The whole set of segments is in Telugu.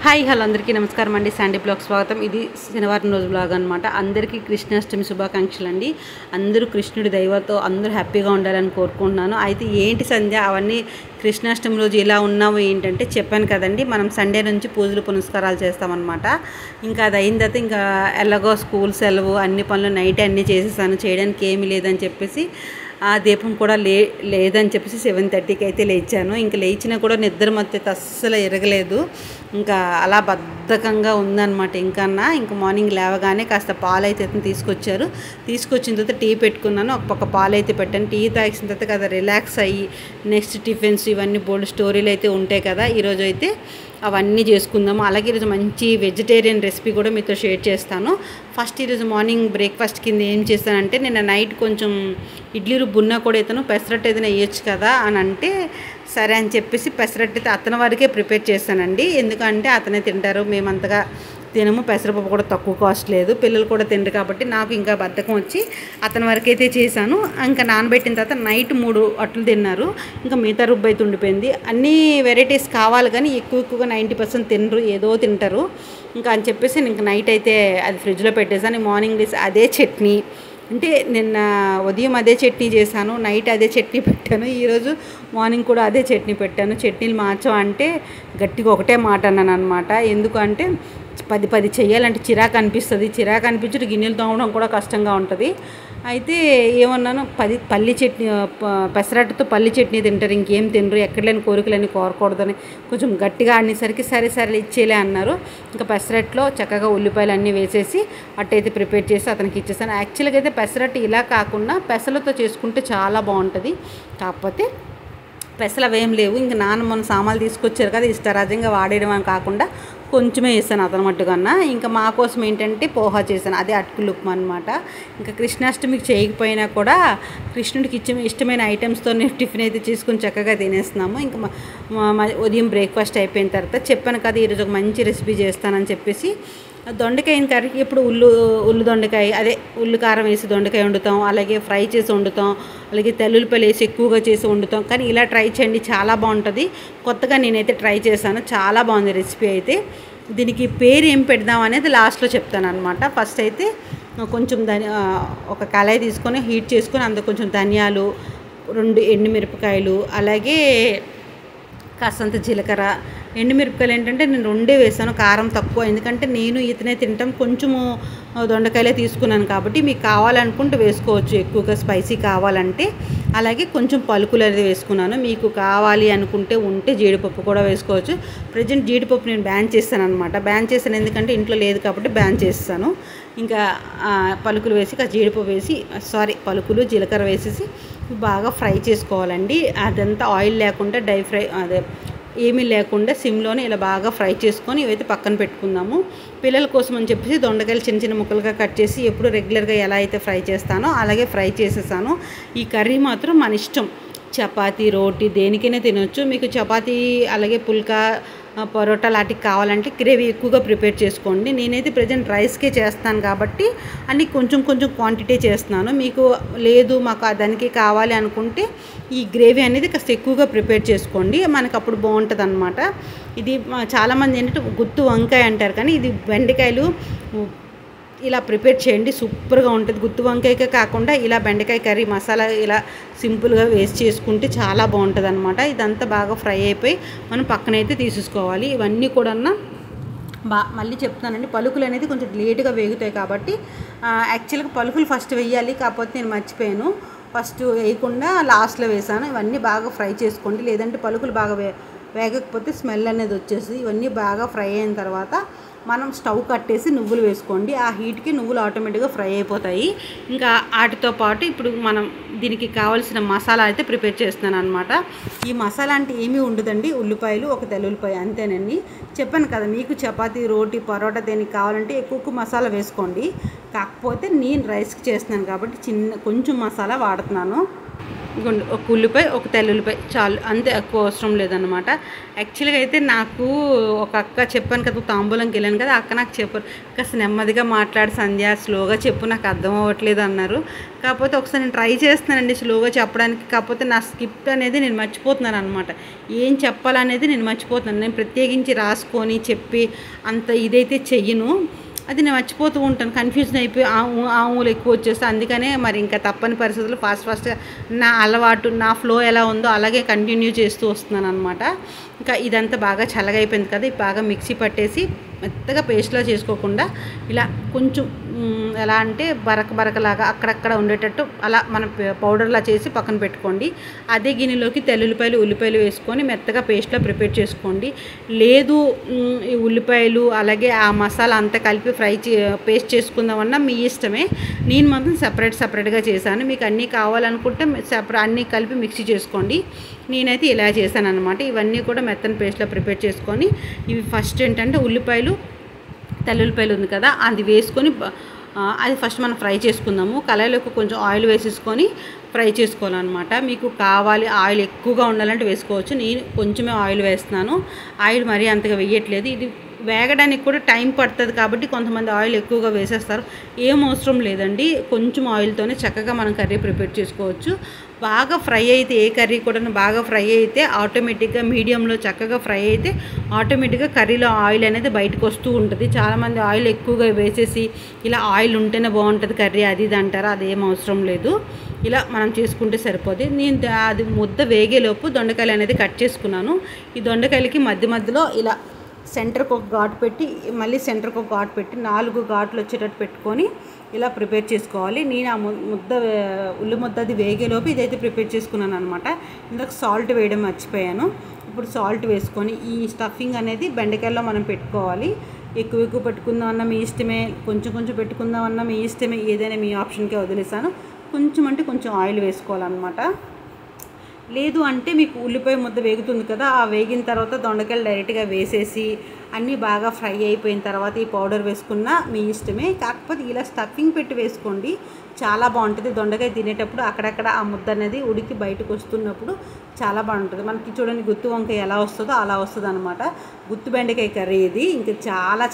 హాయ్ హలో అందరికీ నమస్కారం అండి. శాండీ బ్లాగ్ స్వాగతం. ఇది శనివారం రోజు బ్లాగ్ అనమాట. అందరికీ కృష్ణాష్టమి శుభాకాంక్షలు అండి. అందరూ కృష్ణుడి దైవతో అందరూ హ్యాపీగా ఉండాలని కోరుకుంటున్నాను. అయితే ఏంటి సంధ్య అవన్నీ కృష్ణాష్టమి రోజు ఇలా ఉన్నాము ఏంటంటే చెప్పాను కదండి, మనం సండే నుంచి పూజలు పునస్కారాలు చేస్తామన్నమాట. ఇంకా అది అయిన తర్వాత ఇంకా ఎలాగో స్కూల్ సెలవు అన్ని పనులు నైట్ అన్నీ చేసేసాను, చేయడానికి ఏమీ లేదని చెప్పేసి ఆ దీపం కూడా లేదని చెప్పేసి 7:30కి అయితే లేచాను. ఇంకా లేచినా కూడా నిద్ర మత్తు అస్సలు ఎరగలేదు. ఇంకా అలా బద్ధకంగా ఉందన్నమాట. ఇంకా మార్నింగ్ లేవగానే కాస్త పాలు అయితే తీసుకొచ్చారు. తీసుకొచ్చిన తర్వాత టీ పెట్టుకున్నాను. ఒక పక్క పాలు అయితే పెట్టాను. టీ తాగిన తర్వాత కదా రిలాక్స్ అయ్యి నెక్స్ట్ టిఫిన్స్ ఇవన్నీ బోల్డ్ స్టోరీలు అయితే ఉంటాయి కదా, ఈరోజు అయితే అవన్నీ చేసుకుందాము. అలాగే ఈరోజు మంచి వెజిటేరియన్ రెసిపీ కూడా మీతో షేర్ చేస్తాను. ఫస్ట్ ఈరోజు మార్నింగ్ బ్రేక్ఫాస్ట్ కింద ఏం చేస్తానంటే, నిన్న నైట్ కొంచెం ఇడ్లీ రుబ్బున్నా కూడా ఇతను పెసరట్టు ఏదైనా వేయచ్చు కదా అని అంటే సరే అని చెప్పేసి పెసరట్టు అయితే అతని వరకే ప్రిపేర్ చేస్తానండి. ఎందుకంటే అతనే తింటారు, మేమంతగా తినము. పెసరపప్పు కూడా తక్కువ కాస్ట్ లేదు, పిల్లలు కూడా తింటారు కాబట్టి నాకు ఇంకా బద్ధకం వచ్చి అతని వరకైతే చేశాను. ఇంకా నానబెట్టిన తర్వాత నైట్ 3 అట్లు తిన్నారు. ఇంకా మిగతా రుబ్బు అయితే ఉండిపోయింది. అన్ని వెరైటీస్ కావాలి కానీ ఎక్కువగా 90% తినరు, ఏదో తింటారు. ఇంకా అని చెప్పేసి ఇంక నైట్ అయితే అది ఫ్రిడ్జ్లో పెట్టేసాను. మార్నింగ్ అదే చట్నీ, అంటే నిన్న ఉదయం అదే చట్నీ చేశాను, నైట్ అదే చట్నీ పెట్టాను. ఈరోజు మార్నింగ్ కూడా అదే చట్నీ పెట్టాను. చట్నీలు మార్చమంటే గట్టిగా ఒకటే మాట అన్నాను అనమాట. ఎందుకంటే 10 చెయ్యాలంటే చిరాకు అనిపిస్తుంది. చిరాకు అనిపించి గిన్నెలు తోమడం కూడా కష్టంగా ఉంటుంది. అయితే ఏమన్నాను, పల్లి చట్నీ, పెసరట్టుతో పల్లి చట్నీ తింటారు, ఇంకేం తినరు, ఎక్కడ లేని కోరికలన్నీ కోరకూడదని కొంచెం గట్టిగా అనేసరికి సరే ఇచ్చేలే అన్నారు. ఇంకా పెసరట్టులో చక్కగా ఉల్లిపాయలు అన్నీ వేసేసి అట్టయితే ప్రిపేర్ చేసి అతనికి ఇచ్చేసాను. యాక్చువల్గా అయితే పెసరట్టు ఇలా కాకుండా పెసలతో చేసుకుంటే చాలా బాగుంటుంది. కాకపోతే పెసలు అవేం లేవు. ఇంక నాన్న మొన్న సామాన్లు తీసుకొచ్చారు కదా, ఇష్టరాజ్యంగా వాడేయడం అని కాకుండా కొంచెమే వేసాను అతని మట్టుకన్నా. ఇంకా మా కోసం ఏంటంటే పోహా చేశాను, అదే అటుకులు ఉప్మా అనమాట. ఇంకా కృష్ణాష్టమికి చేయకపోయినా కూడా కృష్ణుడికి ఇష్టమైన ఐటమ్స్తో టిఫిన్ అయితే చేసుకుని చక్కగా తినేస్తున్నాము. ఇంకా ఉదయం బ్రేక్ఫాస్ట్ అయిపోయిన తర్వాత చెప్పాను కదా ఈరోజు ఒక మంచి రెసిపీ చేస్తానని చెప్పేసి, దొండకాయ కర్రీ ఇప్పుడు ఉల్లు దొండకాయ, అదే ఉల్లు కారం వేసి దొండకాయ వండుతాం, అలాగే ఫ్రై చేసి వండుతాం, అలాగే తెల్లుల్లిపాయలు వేసి ఎక్కువగా చేసి వండుతాం. కానీ ఇలా ట్రై చేయండి, చాలా బాగుంటుంది. కొత్తగా నేనైతే ట్రై చేశాను, చాలా బాగుంది రెసిపీ అయితే. దీనికి పేరు ఏం పెడదాం అనేది లాస్ట్లో చెప్తాను అనమాట. ఫస్ట్ అయితే కొంచెం ఒక కళాయి తీసుకొని హీట్ చేసుకొని అందులో కొంచెం ధనియాలు, 2 ఎండుమిరపకాయలు, అలాగే కాస్తంత జీలకర్ర, ఎండుమిరపకాయలు ఏంటంటే నేను 2 వేసాను, కారం తక్కువ. ఎందుకంటే నేను ఇతనే తింటాం, కొంచెము దొండకాయలే తీసుకున్నాను కాబట్టి మీకు కావాలనుకుంటే వేసుకోవచ్చు ఎక్కువగా స్పైసీ కావాలంటే. అలాగే కొంచెం పలుకులు అనేది వేసుకున్నాను. మీకు కావాలి అనుకుంటే జీడిపప్పు కూడా వేసుకోవచ్చు. ప్రజెంట్ జీడిపప్పు నేను బ్యాన్ చేస్తాను అనమాట. బ్యాన్ చేస్తాను ఎందుకంటే ఇంట్లో లేదు కాబట్టి బ్యాన్ చేస్తాను. ఇంకా పలుకులు వేసి జీడిపప్పు వేసి పలుకులు జీలకర్ర వేసేసి బాగా ఫ్రై చేసుకోవాలండి. అదంతా ఆయిల్ లేకుండా డై ఫ్రై, అదే ఏమీ లేకుండా సిమ్లోనే ఇలా బాగా ఫ్రై చేసుకొని ఇవైతే పక్కన పెట్టుకుందాము. పిల్లల కోసం అని చెప్పేసి దొండకాయలు చిన్న ముక్కలుగా కట్ చేసి ఎప్పుడు రెగ్యులర్గా ఎలా అయితే ఫ్రై చేస్తానో అలాగే ఫ్రై చేసేసాను. ఈ కర్రీ మాత్రం మన ఇష్టం, చపాతీ రోటీ దేనికైనా తినొచ్చు. మీకు చపాతీ అలాగే పుల్కా పరోటా లాంటివి కావాలంటే గ్రేవీ ఎక్కువగా ప్రిపేర్ చేసుకోండి. నేనైతే ప్రజెంట్ రైస్కే చేస్తాను కాబట్టి అన్ని కొంచెం క్వాంటిటీ చేస్తున్నాను. మీకు లేదు మాకు దానికి కావాలి అనుకుంటే ఈ గ్రేవీ అనేది కాస్త ఎక్కువగా ప్రిపేర్ చేసుకోండి, మనకు అప్పుడు బాగుంటుంది అనమాట. ఇది చాలామంది ఏంటంటే గుత్తు వంకాయ అంటారు, కానీ ఇది బెండకాయలు ఇలా ప్రిపేర్ చేయండి, సూపర్గా ఉంటుంది. గుత్తి వంకాయకే కాకుండా ఇలా బెండకాయ కర్రీ మసాలా ఇలా సింపుల్గా వేస్ట్ చేసుకుంటే చాలా బాగుంటుంది అనమాట. ఇదంతా బాగా ఫ్రై అయిపోయి మనం పక్కనైతే తీసేసుకోవాలి. ఇవన్నీ కూడా మళ్ళీ చెప్తానండి, పలుకులు అనేది కొంచెం లేటుగా వేగుతాయి కాబట్టి యాక్చువల్గా పలుకులు ఫస్ట్ వేయాలి, కాకపోతే నేను మర్చిపోయాను, ఫస్ట్ వేయకుండా లాస్ట్లో వేసాను. ఇవన్నీ బాగా ఫ్రై చేసుకోండి, లేదంటే పలుకులు బాగా వేగకపోతే స్మెల్ అనేది వచ్చేసి. ఇవన్నీ బాగా ఫ్రై అయిన తర్వాత మనం స్టవ్ కట్టేసి నువ్వులు వేసుకోండి. ఆ హీట్కి నువ్వులు ఆటోమేటిక్గా ఫ్రై అయిపోతాయి. ఇంకా వాటితో పాటు ఇప్పుడు మనం దీనికి కావాల్సిన మసాలా అయితే ప్రిపేర్ చేస్తున్నాను అనమాట. ఈ మసాలా అంటే ఏమీ ఉండదండి, ఉల్లిపాయలు, ఒక తెల్లుల్లిపాయ, అంతేనండి. చెప్పాను కదా మీకు చపాతీ రోటీ పరోటా దేనికి కావాలంటే ఎక్కువ మసాలా వేసుకోండి. కాకపోతే నేను రైస్కి చేస్తున్నాను కాబట్టి కొంచెం మసాలా వాడుతున్నాను. ఇదిగోండి ఒక ఉల్లిపాయ, ఒక తెల్లుల్లిపాయ చాలు, అంతే, ఎక్కువ అవసరం లేదనమాట. యాక్చువల్గా అయితే నాకు ఒక అక్క చెప్పాను కదా, తాంబూలంకి వెళ్ళాను కదా, అక్క నాకు చెప్పారు, కాస్త నెమ్మదిగా మాట్లాడు సంధ్య, స్లోగా చెప్పు, నాకు అర్థం అవ్వట్లేదు అన్నారు. కాకపోతే ఒకసారి నేను ట్రై చేస్తున్నానండి స్లోగా చెప్పడానికి. కాకపోతే నా స్క్రిప్ట్ అనేది నేను మర్చిపోతున్నాను అనమాట. ఏం చెప్పాలనేది నేను మర్చిపోతున్నాను. నేను ప్రత్యేకించి రాసుకొని చెప్పి అంత ఇదైతే చెయ్యను. అది నేను మర్చిపోతూ ఉంటాను, కన్ఫ్యూజన్ అయిపోయి ఆవులు ఎక్కువ వచ్చేస్తే. అందుకనే మరి ఇంకా తప్పని పరిస్థితుల్లో ఫాస్ట్గా నా అలవాటు, నా ఫ్లో ఎలా ఉందో అలాగే కంటిన్యూ చేస్తూ వస్తున్నాను అనమాట. ఇంకా ఇదంతా బాగా చల్లగా అయిపోయింది కదా, బాగా మిక్సీ పట్టేసి మెత్తగా పేస్ట్లా చేసుకోకుండా ఇలా కొంచెం ఎలా అంటే బరకలాగా అక్కడక్కడ ఉండేటట్టు అలా మనం పౌడర్లా చేసి పక్కన పెట్టుకోండి. అదే గిన్నెలోకి తెల్లుల్లిపాయలు, ఉల్లిపాయలు వేసుకొని మెత్తగా పేస్ట్లా ప్రిపేర్ చేసుకోండి. లేదు ఈ ఉల్లిపాయలు అలాగే ఆ మసాలా అంతా కలిపి పేస్ట్ చేసుకుందామన్నా మీ ఇష్టమే. నేను మాత్రం సపరేట్గా చేశాను. మీకు అన్నీ కావాలనుకుంటే అన్నీ కలిపి మిక్సీ చేసుకోండి. నేనైతే ఇలా చేశాను అనమాట. ఇవన్నీ కూడా మెత్తని పేస్ట్లా ప్రిపేర్ చేసుకొని, ఇవి ఫస్ట్ ఏంటంటే ఉల్లిపాయలు, తెల్లుల్లిపాయలు ఉంది కదా, అది వేసుకొని అది ఫస్ట్ మనం ఫ్రై చేసుకుందాము. కళాయిలోకి కొంచెం ఆయిల్ వేసేసుకొని ఫ్రై చేసుకోవాలన్నమాట. మీకు కావాలి ఆయిల్ ఎక్కువగా ఉండాలంటే వేసుకోవచ్చు. నేను కొంచెమే ఆయిల్ వేస్తున్నాను, ఆయిల్ మరీ అంతగా వేయట్లేదు. ఇది వేగడానికి కూడా టైం పడుతుంది కాబట్టి కొంతమంది ఆయిల్ ఎక్కువగా వేసేస్తారు. ఏం అవసరం లేదండి, కొంచెం ఆయిల్తోనే చక్కగా మనం కర్రీ ప్రిపేర్ చేసుకోవచ్చు. బాగా ఫ్రై అయితే, ఏ కర్రీ కూడా బాగా ఫ్రై అయితే ఆటోమేటిక్గా, మీడియంలో చక్కగా ఫ్రై అయితే ఆటోమేటిక్గా కర్రీలో ఆయిల్ అనేది బయటకు వస్తూ ఉంటుంది. చాలామంది ఆయిల్ ఎక్కువగా వేసేసి ఇలా ఆయిల్ ఉంటేనే బాగుంటుంది కర్రీ అది ఇది అంటారు. అదేం అవసరం లేదు, ఇలా మనం చేసుకుంటే సరిపోద్ది. నేను అది ముద్ద వేగేలోపు దొండకాయలు అనేది కట్ చేసుకున్నాను. ఈ దొండకాయలకి మధ్యలో ఇలా సెంటర్కి ఒక ఘాటు పెట్టి, మళ్ళీ సెంటర్కి ఒక ఘాటు పెట్టి 4 ఘాట్లు వచ్చేటట్టు పెట్టుకొని ఇలా ప్రిపేర్ చేసుకోవాలి. నేను ఆ ఉల్లి ముద్ద అది వేగేలోపు ఇదైతే ప్రిపేర్ చేసుకున్నాను అనమాట. ఇందాక సాల్ట్ వేయడం మర్చిపోయాను. ఇప్పుడు సాల్ట్ వేసుకొని ఈ స్టఫింగ్ అనేది బెండకాయల్లో మనం పెట్టుకోవాలి. ఎక్కువ పెట్టుకుందామన్నా మీ ఇష్టమే, కొంచెం పెట్టుకుందామన్నా మీ ఇష్టమే, ఏదైనా మీ ఆప్షన్కే వదిలేసాను. కొంచెం ఆయిల్ వేసుకోవాలన్నమాట. లేదు అంటే మీకు ఉల్లిపాయ ముద్ద వేగుతుంది కదా, ఆ వేగిన తర్వాత దొండకాయలు డైరెక్ట్గా వేసేసి అన్నీ బాగా ఫ్రై అయిపోయిన తర్వాత ఈ పౌడర్ వేసుకున్నా మీ ఇష్టమే. కాకపోతే ఇలా స్టఫింగ్ పెట్టి వేసుకోండి, చాలా బాగుంటుంది. దొండకాయ తినేటప్పుడు అక్కడక్కడ ఆ ముద్ద అనేది ఉడికి బయటకు వస్తున్నప్పుడు చాలా బాగుంటుంది. మనకి చూడండి గుత్తి వంకాయ ఎలా వస్తుందో అలా వస్తుంది అనమాట. గుత్తి బెండకాయ కర్రీ ఇది, ఇంకా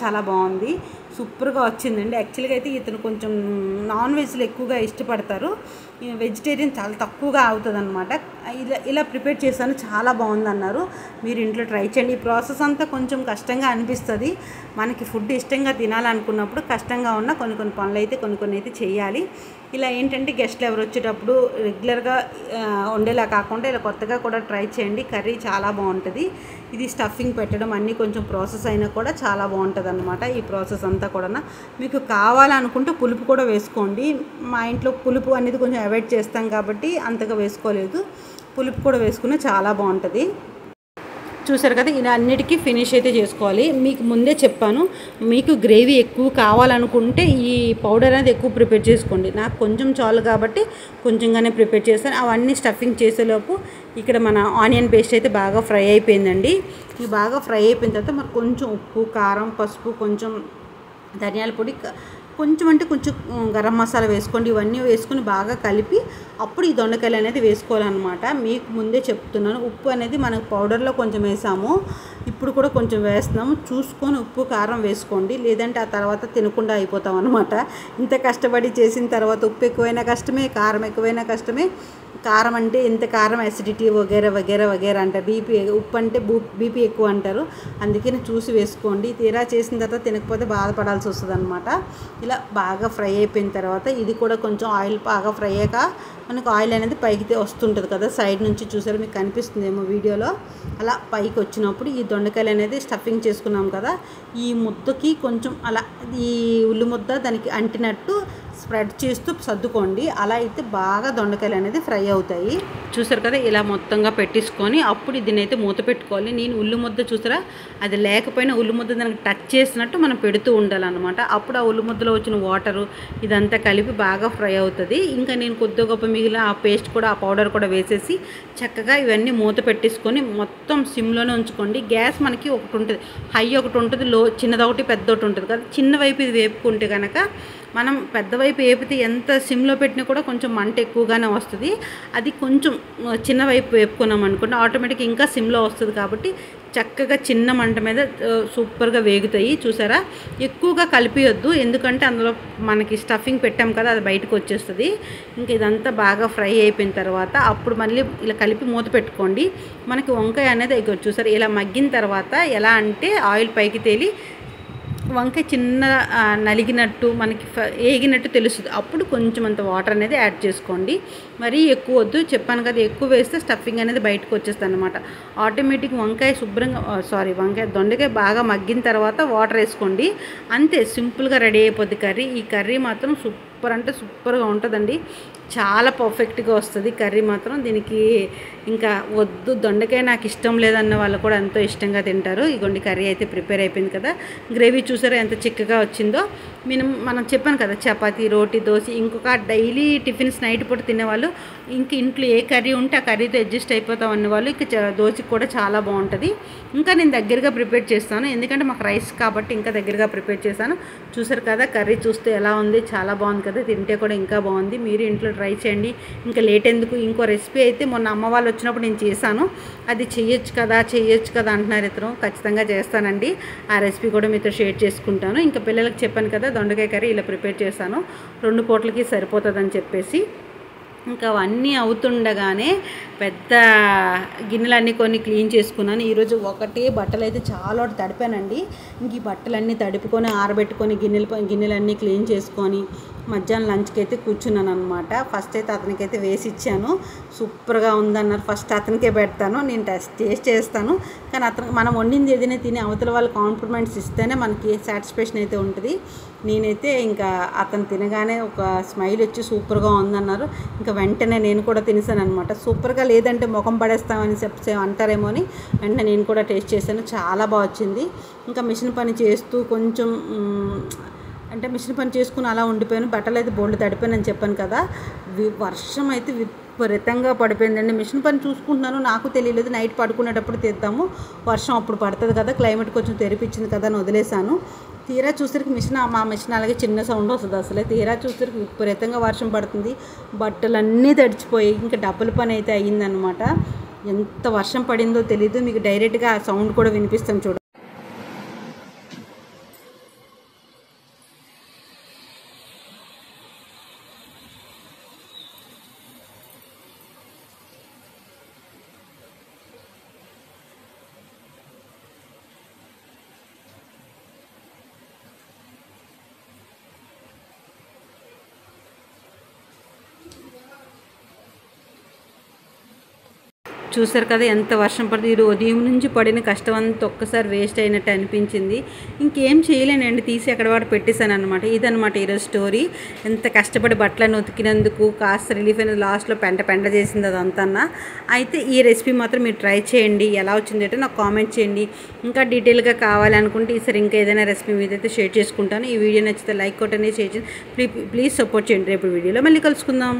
చాలా బాగుంది, సూపర్గా వచ్చిందండి. యాక్చువల్గా అయితే ఇతను కొంచెం నాన్ వెజ్లు ఎక్కువగా ఇష్టపడతారు, వెజిటేరియన్ చాలా తక్కువగా అవుతుంది అనమాట. ఇలా ప్రిపేర్ చేశాను, చాలా బాగుంది అన్నారు. మీరు ఇంట్లో ట్రై చేయండి. ఈ ప్రాసెస్ అంతా కొంచెం కష్టంగా అనిపిస్తుంది. మనకి ఫుడ్ ఇష్టంగా తినాలనుకున్నప్పుడు కష్టంగా ఉన్న కొన్ని పనులు అయితే కొన్ని అయితే చేయాలి. ఇలా ఏంటంటే గెస్ట్లు ఎవరు వచ్చేటప్పుడు రెగ్యులర్గా వండేలా కాకుండా ఇలా కొత్తగా కూడా ట్రై చేయండి. కర్రీ చాలా బాగుంటుంది. ఇది స్టఫింగ్ పెట్టడం అన్నీ కొంచెం ప్రాసెస్ అయినా కూడా చాలా బాగుంటుంది అన్నమాట. ఈ ప్రాసెస్ అంతా కూడా మీకు కావాలనుకుంటే పులుపు కూడా వేసుకోండి. మా ఇంట్లో పులుపు అనేది కొంచెం అవాయిడ్ చేస్తాం కాబట్టి అంతగా వేసుకోలేదు. పులుపు కూడా వేసుకుని చాలా బాగుంటుంది. చూసారు కదా, ఇలా అన్నిటికీ ఫినిష్ అయితే చేసుకోవాలి. మీకు ముందే చెప్పాను, మీకు గ్రేవీ ఎక్కువ కావాలనుకుంటే ఈ పౌడర్ అనేది ఎక్కువ ప్రిపేర్ చేసుకోండి. నాకు కొంచెం చాలు కాబట్టి కొంచెంగానే ప్రిపేర్ చేస్తాను. అవన్నీ స్టఫింగ్ చేసేలోపు ఇక్కడ మన ఆనియన్ పేస్ట్ అయితే బాగా ఫ్రై అయిపోయిందండి. ఇది బాగా ఫ్రై అయిపోయిన తర్వాత మరి కొంచెం ఉప్పు, కారం, పసుపు, కొంచెం ధనియాల పొడి, కొంచెం గరం మసాలా వేసుకోండి. ఇవన్నీ వేసుకొని బాగా కలిపి అప్పుడు ఈ దొండకాయలు అనేది వేసుకోవాలన్నమాట. మీకు ముందే చెప్తున్నాను, ఉప్పు అనేది మనం పౌడర్లో కొంచెం వేసాము, ఇప్పుడు కూడా కొంచెం వేస్తున్నాము. చూసుకొని ఉప్పు, కారం వేసుకోండి, లేదంటే ఆ తర్వాత తినకుండా అయిపోతాం అనమాట. ఇంత కష్టపడి చేసిన తర్వాత ఉప్పు ఎక్కువైనా కష్టమే, కారం ఎక్కువైనా కష్టమే. కారం అంటే ఎంత కారం అసిడిటీ వగేరా అంటారు. ఉప్పు అంటే బీపీ ఎక్కువ అంటారు. అందుకని చూసి వేసుకోండి. తీరా చేసిన తర్వాత తినకపోతే బాధపడాల్సి వస్తుంది అనమాట. ఇలా బాగా ఫ్రై అయిపోయిన తర్వాత ఇది కూడా కొంచెం ఆయిల్ బాగా ఫ్రై అయ్యాక మనకు ఆయిల్ అనేది పైకి వస్తుంటుంది కదా, సైడ్ నుంచి చూసారు, మీకు కనిపిస్తుందేమో వీడియోలో. అలా పైకి వచ్చినప్పుడు ఈ దొండకాయలు అనేది స్టఫింగ్ చేసుకున్నాం కదా, ఈ ముద్దకి కొంచెం అలా ఈ ఉల్లి ముద్ద దానికి అంటినట్టు స్ప్రెడ్ చేస్తూ సర్దుకోండి. అలా అయితే బాగా దొండకాయలు అనేది ఫ్రై అవుతాయి. చూసారు కదా, ఇలా మొత్తంగా పెట్టేసుకొని అప్పుడు దీనైతే మూత పెట్టుకోవాలి. నేను ఉల్లి ముద్ద చూసారా, అది లేకపోయినా ఉల్లి ముద్ద దానికి టచ్ చేసినట్టు మనం పెడుతూ ఉండాలన్నమాట. అప్పుడు ఆ ఉల్లి ముద్దలో వచ్చిన వాటరు ఇదంతా కలిపి బాగా ఫ్రై అవుతుంది. ఇంకా నేను కొద్దిగా గొప్ప మిగిలిన ఆ పేస్ట్ కూడా, ఆ పౌడర్ కూడా వేసేసి చక్కగా ఇవన్నీ మూత పెట్టేసుకొని మొత్తం సిమ్లోనే ఉంచుకోండి. గ్యాస్ మనకి ఒకటి ఉంటుంది, హై ఒకటి ఉంటుంది, లో చిన్నదొకటి పెద్దొకటి ఉంటుంది కదా. చిన్న వైపు ఇది వేపుకుంటే కనుక మనం పెద్దవైపు వేపితే ఎంత సిమ్లో పెట్టినా కూడా కొంచెం మంట ఎక్కువగానే వస్తుంది. అది కొంచెం చిన్న వైపు వేపుకున్నాం అనుకోండి ఆటోమేటిక్గా ఇంకా సిమ్లో వస్తుంది. కాబట్టి చక్కగా చిన్న మంట మీద సూపర్గా వేగుతాయి. చూసారా, ఎక్కువగా కలిపియొద్దు, ఎందుకంటే అందులో మనకి స్టఫింగ్ పెట్టాం కదా, అది బయటకు వచ్చేస్తుంది. ఇంకా ఇదంతా బాగా ఫ్రై అయిపోయిన తర్వాత అప్పుడు మళ్ళీ ఇలా కలిపి మూత పెట్టుకోండి. మనకి వంకాయ అనేది చూసారు ఇలా మగ్గిన తర్వాత ఎలా అంటే ఆయిల్ పైకి తేలి వంకాయ చిన్న నలిగినట్టు మనకి ఏగినట్టు తెలుస్తుంది. అప్పుడు కొంచెం అంత వాటర్ అనేది యాడ్ చేసుకోండి. మరీ ఎక్కువ వద్దు, చెప్పాను కదా, ఎక్కువ వేస్తే స్టఫింగ్ అనేది బయటకు వచ్చేస్తుంది అనమాట. ఆటోమేటిక్ వంకాయ దొండకాయ బాగా మగ్గిన తర్వాత వాటర్ వేసుకోండి. అంతే, సింపుల్గా రెడీ అయిపోద్ది కర్రీ. ఈ కర్రీ మాత్రం సూపర్ అంటే సూపర్గా ఉంటుందండి. చాలా పర్ఫెక్ట్గా వస్తుంది కర్రీ మాత్రం. దీనికి ఇంకా వద్దు, దొండకాయ నాకు ఇష్టం లేదన్న వాళ్ళు కూడా ఎంతో ఇష్టంగా తింటారు. ఇగోండి కర్రీ అయితే ప్రిపేర్ అయిపోయింది కదా. గ్రేవీ చూసారా ఎంత చిక్కగా వచ్చిందో. మనం చెప్పాను కదా, చపాతీ, రోటీ, దోశ, ఇంకొక డైలీ టిఫిన్స్ నైట్ పూట తినేవాళ్ళు, ఇంక ఇంట్లో ఏ కర్రీ ఉంటే ఆ కర్రీతో అడ్జస్ట్ అయిపోతాం అన్నవాళ్ళు ఇక దోశకి కూడా చాలా బాగుంటుంది. ఇంకా నేను దగ్గరగా ప్రిపేర్ చేస్తాను, ఎందుకంటే మాకు రైస్ కాబట్టి ఇంకా దగ్గరగా ప్రిపేర్ చేశాను. చూసారు కదా కర్రీ చూస్తే ఎలా ఉంది, చాలా బాగుంది కదా, తింటే కూడా ఇంకా బాగుంది. మీరు ఇంట్లో ట్రై చేయండి. ఇంకా లేట్ ఎందుకు, ఇంకో రెసిపీ అయితే మొన్న అమ్మ వాళ్ళు వచ్చినప్పుడు నేను చేశాను, అది చెయ్యొచ్చు కదా అంటున్నారు ఇతను. ఖచ్చితంగా చేస్తానండి, ఆ రెసిపీ కూడా మీతో షేర్ చేసుకుంటాను. ఇంకా పిల్లలకు చెప్పాను కదా దొండకాయ కర్రీ ఇలా ప్రిపేర్ చేశాను, 2 పూటలకి సరిపోతుందని చెప్పేసి. ఇంకా అవన్నీ అవుతుండగానే పెద్ద గిన్నెలన్నీ కొన్ని క్లీన్ చేసుకున్నాను. ఈరోజు ఒకటే బట్టలు అయితే చాలా తడిపానండి. ఇంక ఈ బట్టలన్నీ తడుపుకొని ఆరబెట్టుకొని గిన్నెలన్నీ క్లీన్ చేసుకొని మధ్యాహ్నం లంచ్కి అయితే కూర్చున్నాను అనమాట. ఫస్ట్ అయితే అతనికైతే వేసి ఇచ్చాను, సూపర్గా ఉందన్నారు. ఫస్ట్ అతనికే పెడతాను, నేను టేస్ట్ చేస్తాను. కానీ మనం వండింది ఏదైనా తిని అవతల వాళ్ళు కాంప్లిమెంట్స్ ఇస్తేనే మనకి సాటిస్ఫాక్షన్ అయితే ఉంటుంది. నేనైతే ఇంకా అతను తినగానే ఒక స్మైల్ వచ్చి సూపర్గా ఉందన్నారు. ఇంకా వెంటనే నేను కూడా తినేసాను అనమాట. సూపర్గా లేదంటే ముఖం పడేస్తామని అంటారేమో అని వెంటనే నేను కూడా టేస్ట్ చేశాను, చాలా బాగా వచ్చింది. ఇంకా మిషన్ పని చేస్తూ కొంచెం అంటే మిషన్ పని చేసుకుని అలా ఉండిపోయాను. బట్టలు అయితే బోల్డ్ తడిపోయానని చెప్పాను కదా. వర్షం అయితే విపరీతంగా పడిపోయిందండి. మిషన్ పని చూసుకుంటున్నాను, నాకు తెలియలేదు. నైట్ పడుకునేటప్పుడు తీద్దాము, వర్షం అప్పుడు పడుతుంది కదా, క్లైమేట్ కొంచెం తెరిపించింది కదా అని వదిలేశాను. తీరా చూసరికి మా మిషన్ అలాగే చిన్న సౌండ్ వస్తుంది అసలే. తీరా చూసరికి విపరీతంగా వర్షం పడుతుంది, బట్టలన్నీ తడిచిపోయి ఇంకా డబ్బుల పని అయితే అయ్యిందనమాట. ఎంత వర్షం పడిందో తెలీదు, మీకు డైరెక్ట్గా ఆ సౌండ్ కూడా వినిపిస్తాం చూడండి. చూసారు కదా ఎంత వర్షం పడుతుంది. ఇది ఉదయం నుంచి పడిన కష్టం అంతా ఒక్కసారి వేస్ట్ అయినట్టు అనిపించింది. ఇంకేం చేయలేనండి, తీసి ఎక్కడ వాడు పెట్టేశాను అనమాట. ఇదనమాట ఈరోజు స్టోరీ. ఎంత కష్టపడి బట్టలను ఉతికినందుకు కాస్త రిలీఫ్ అయినది, లాస్ట్లో పెంట చేసింది అదంతా. అయితే ఈ రెసిపీ మాత్రం మీరు ట్రై చేయండి, ఎలా వచ్చింది అంటే నాకు కామెంట్ చేయండి. ఇంకా డీటెయిల్గా కావాలనుకుంటే ఈసారి ఇంకా ఏదైనా రెసిపీ మీదైతే షేర్ చేసుకుంటాను. ఈ వీడియో నచ్చితే లైక్ కొట్టండి, షేర్ చేయండి, ప్లీజ్ సపోర్ట్ చేయండి. రేపు వీడియోలో మళ్ళీ కలుసుకుందాం.